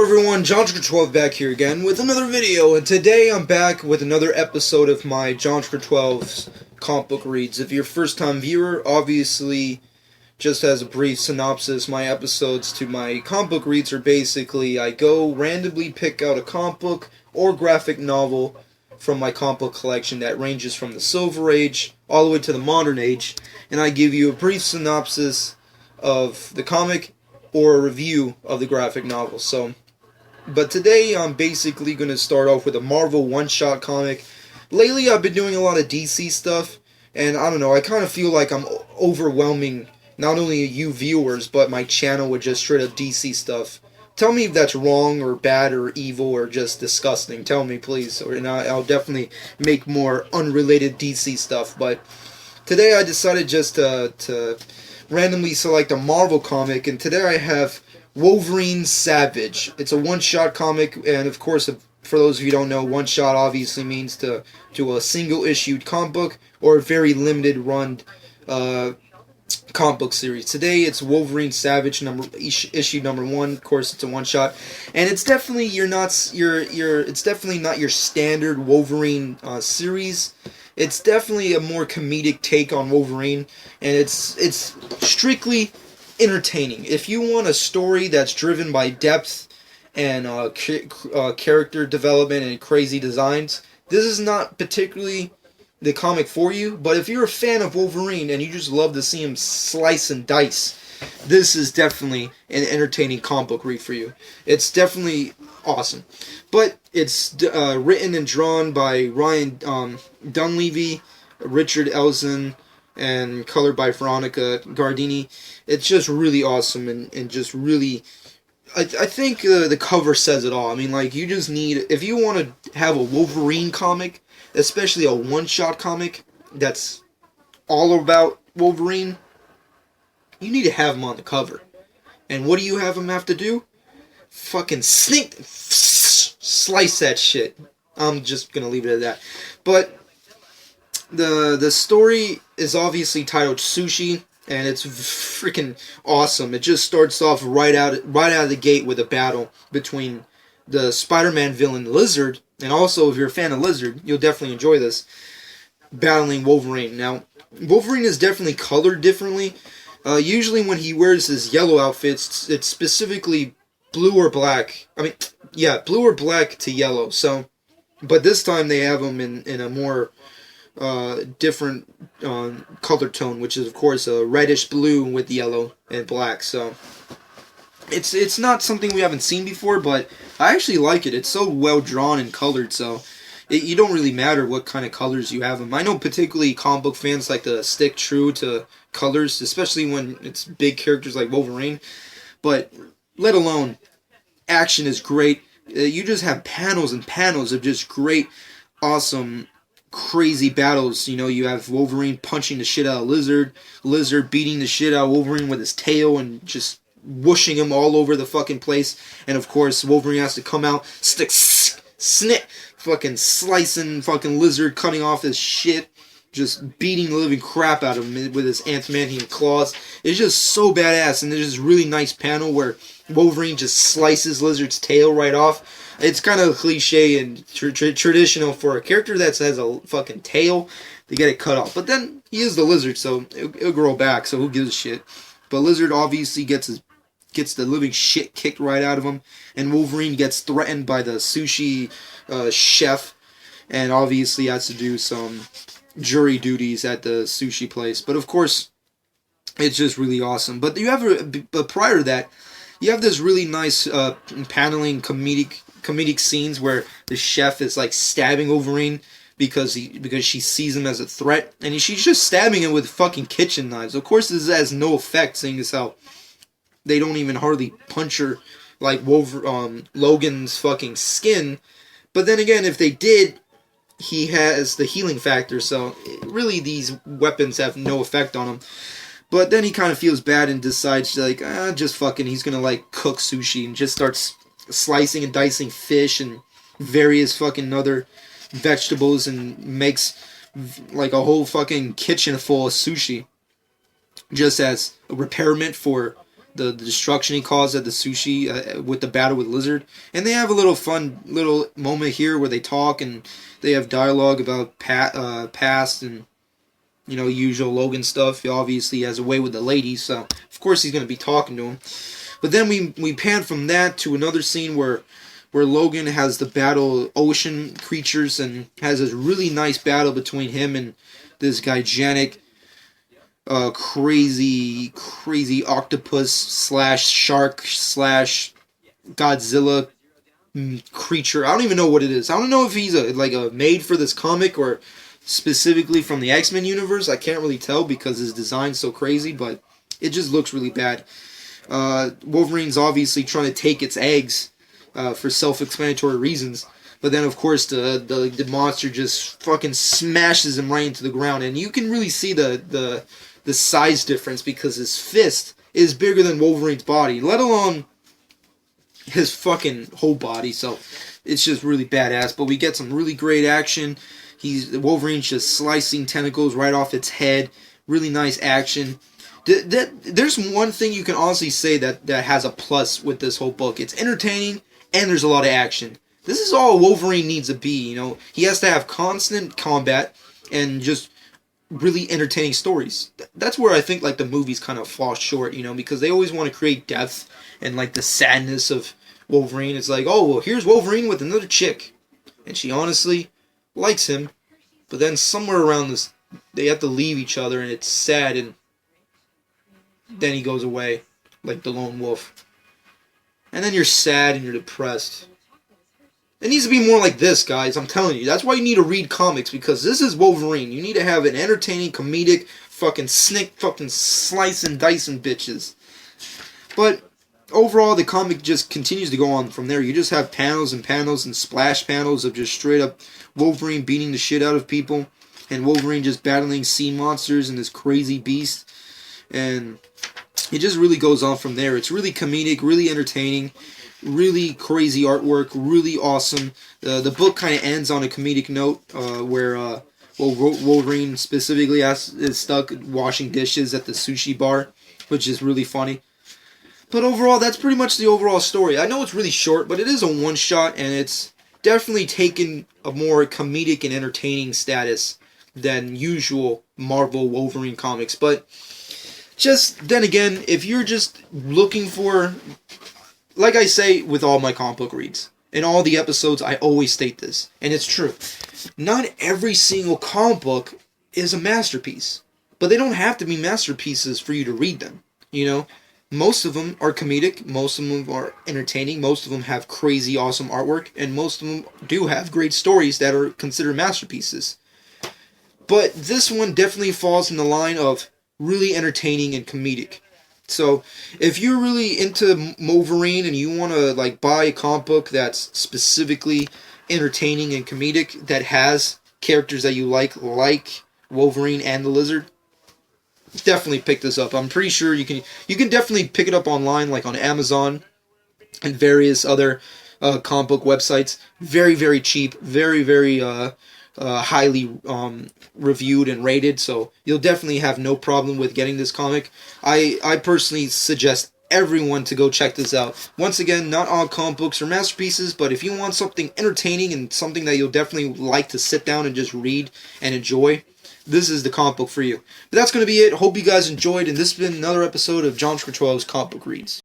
Hello everyone, John12 back here again with another video, and today I'm back with another episode of my John12's comic book reads. If you're a first time viewer, obviously, just as a brief synopsis, my episodes to my comic book reads are basically, I go randomly pick out a comic book or graphic novel from my comic book collection that ranges from the Silver Age all the way to the Modern Age, and I give you a brief synopsis of the comic or a review of the graphic novel. But today I'm basically going to start off with a Marvel one-shot comic. Lately I've been doing a lot of DC stuff, and I don't know, I kind of feel like I'm overwhelming not only you viewers, but my channel with just straight up DC stuff. Tell me if that's wrong, or bad, or evil, or just disgusting. Tell me, please, and I'll definitely make more unrelated DC stuff. But today I decided just to randomly select a Marvel comic, and today I have Wolverine Savage. It's a one-shot comic, and of course, for those of you who don't know, one-shot obviously means to a single-issued comic book or a very limited-run comic book series. Today it's Wolverine Savage issue number 1. Of course, it's a one-shot, and it's definitely it's definitely not your standard Wolverine series. It's definitely a more comedic take on Wolverine, and it's strictly entertaining. If you want a story that's driven by depth and character development and crazy designs, this is not particularly the comic for you. But if you're a fan of Wolverine and you just love to see him slice and dice, this is definitely an entertaining comic book read for you. It's definitely awesome. But it's written and drawn by Ryan DunLavey, Richard Elson, and colored by Veronica Gardini. It's just really awesome and just really... I think the cover says it all. I mean, like, you just need... If you want to have a Wolverine comic, especially a one-shot comic that's all about Wolverine, you need to have him on the cover. And what do you have him have to do? Fucking slice that shit. I'm just gonna leave it at that. But the story is obviously titled Sushi, and it's freaking awesome. It just starts off right out of the gate with a battle between the Spider-Man villain Lizard, and also if you're a fan of Lizard, you'll definitely enjoy this, battling Wolverine. Now, Wolverine is definitely colored differently. Usually when he wears his yellow outfits, it's specifically blue or black. I mean, yeah, blue or black to yellow. So, but this time they have him in a more different color tone, which is of course a reddish blue with yellow and black. So it's not something we haven't seen before, but I actually like it. It's so well drawn and colored, so you don't really matter what kind of colors you have them. I know particularly comic book fans like to stick true to colors, especially when it's big characters like Wolverine. But let alone, action is great. You just have panels and panels of just great, awesome, crazy battles. You know, you have Wolverine punching the shit out of Lizard beating the shit out of Wolverine with his tail and just whooshing him all over the fucking place. And of course, Wolverine has to come out, snip, fucking slicing fucking Lizard, cutting off his shit, just beating the living crap out of him with his adamantium claws. It's just so badass, and there's this really nice panel where Wolverine just slices Lizard's tail right off. It's kind of cliche and traditional for a character that has a fucking tail to get it cut off. But then he is the Lizard, so it'll grow back, so who gives a shit. But Lizard obviously gets the living shit kicked right out of him, and Wolverine gets threatened by the sushi chef, and obviously has to do some jury duties at the sushi place. But of course, it's just really awesome. But you have but prior to that, you have this really nice paneling comedic scenes where the chef is like stabbing Wolverine because she sees him as a threat, and she's just stabbing him with fucking kitchen knives. Of course, this has no effect, seeing as how they don't even hardly punch her like Logan's fucking skin. But then again, if they did, he has the healing factor, so really these weapons have no effect on him. But then he kind of feels bad and decides to, like, just fucking, he's gonna, like, cook sushi and just starts slicing and dicing fish and various fucking other vegetables and makes, like, a whole fucking kitchen full of sushi just as a repairment for the destruction he caused at the sushi with the battle with Lizard. And they have a little fun little moment here where they talk and they have dialogue about past and, you know, usual Logan stuff. He obviously has a way with the ladies, so of course he's going to be talking to him. But then we pan from that to another scene where Logan has the battle ocean creatures and has this really nice battle between him and this gigantic, crazy octopus slash shark slash Godzilla creature. I don't even know what it is. I don't know if he's a made for this comic or specifically from the X-Men universe. I can't really tell because his design's so crazy, but it just looks really bad. Wolverine's obviously trying to take its eggs for self-explanatory reasons, but then of course the monster just fucking smashes him right into the ground, and you can really see the size difference because his fist is bigger than Wolverine's body, let alone his fucking whole body. So it's just really badass. But we get some really great action. Wolverine's just slicing tentacles right off its head. Really nice action. There's one thing you can honestly say that has a plus with this whole book. It's entertaining and there's a lot of action. This is all Wolverine needs to be, you know. He has to have constant combat and just really entertaining stories. That's where I think like the movies kind of fall short, you know, because they always want to create depth and like the sadness of Wolverine. It's like, oh, well, here's Wolverine with another chick, and she honestly likes him, but then somewhere around this, they have to leave each other, and it's sad, and then he goes away, like the lone wolf. And then you're sad and you're depressed. It needs to be more like this, guys. I'm telling you. That's why you need to read comics, because this is Wolverine. You need to have an entertaining, comedic, fucking slicing, dicing bitches. But overall, the comic just continues to go on from there. You just have panels and panels and splash panels of just straight up Wolverine beating the shit out of people, and Wolverine just battling sea monsters and this crazy beast. And it just really goes on from there. It's really comedic, really entertaining, really crazy artwork, really awesome. The book kind of ends on a comedic note where Wolverine specifically is stuck washing dishes at the sushi bar, which is really funny. But overall, that's pretty much the overall story. I know it's really short, but it is a one-shot, and it's definitely taken a more comedic and entertaining status than usual Marvel Wolverine comics. But just then again, if you're just looking for, like I say with all my comic book reads, in all the episodes, I always state this, and it's true. Not every single comic book is a masterpiece, but they don't have to be masterpieces for you to read them, you know? Most of them are comedic, most of them are entertaining, most of them have crazy awesome artwork, and most of them do have great stories that are considered masterpieces. But this one definitely falls in the line of really entertaining and comedic. So, if you're really into Wolverine and you want to like buy a comic book that's specifically entertaining and comedic, that has characters that you like Wolverine and the Lizard, definitely pick this up. I'm pretty sure you can definitely pick it up online, like on Amazon and various other comic book websites. Very, very cheap. Very, very highly reviewed and rated. So you'll definitely have no problem with getting this comic. I personally suggest everyone to go check this out. Once again, not all comic books are masterpieces, but if you want something entertaining and something that you'll definitely like to sit down and just read and enjoy, this is the comic book for you. But that's going to be it. Hope you guys enjoyed, and this has been another episode of John Scrituo's Comic Book Reads.